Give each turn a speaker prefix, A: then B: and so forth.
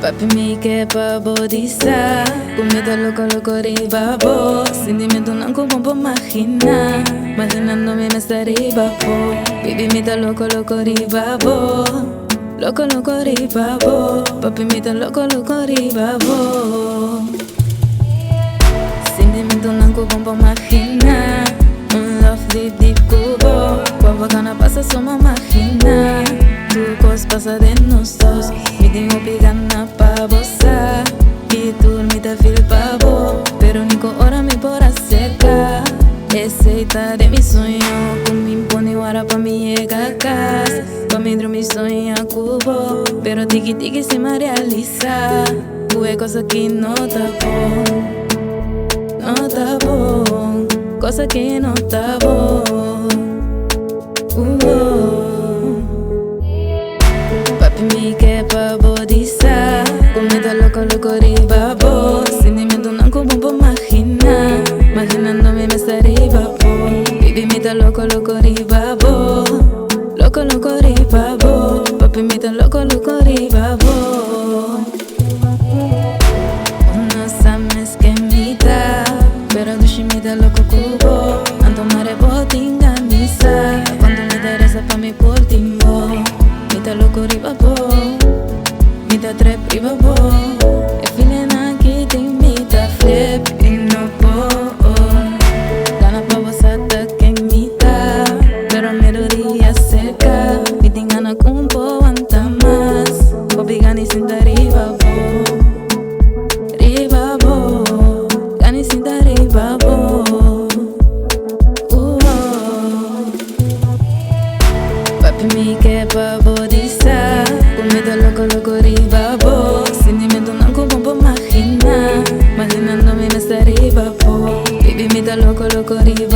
A: Papi me quer pra bodizar. Comida loco, loco, ribabo. Sentimento não como pra imaginar. Imaginándome me estar ribabo. Baby me tá loco, loco, ribabo. Loco, loco, ribabo. Papi me tá loco, loco, ribabo. Sentimento não como pra imaginar. Love deep, deep cubo. Qua bacana passa só uma máquina. Tu cos passa de nós dois. Me tenho pegando pa você. E tu me dá feel pa bo. Pero nico hora me por secar. Receita de mi sonho. Como me impone hora pa me llegar a casa. Pa me dormir sonha cubo. Pero tiki tiki se me realiza. É coisa que não tá bom. Não tá bom. Cosa que no está bom. Papi me quer pra bodizar. Comida loco, loco, ribabo. Sentimento não como pra imaginar. Imaginándome me estar ribabo. Baby me tá loco, loco, ribabo. Loco, loco, ribabo. Papi me tá loco, loco, ribabo. Uno sabes que me da. Pero dushi me da loco cubo. Ando mare botinga misa. Cuando me interesa pa mi por timbo. Me da loco ribabo. Me da trap ribabo. E feeling aqui tem me da flip e no po. Gana pa você tá quem me dá. Pero melhoria cerca. Me tem gana com um po anta mais. Obligani sem dar ribabo. Ribabo. Gani sem dar ribabo. Papi me quer pra bodizar. Comida loco, loco, ribabo. Sentimento não como pra imaginar. Imaginándome me estar ribabo. Baby me tá loco, loco, ribabo.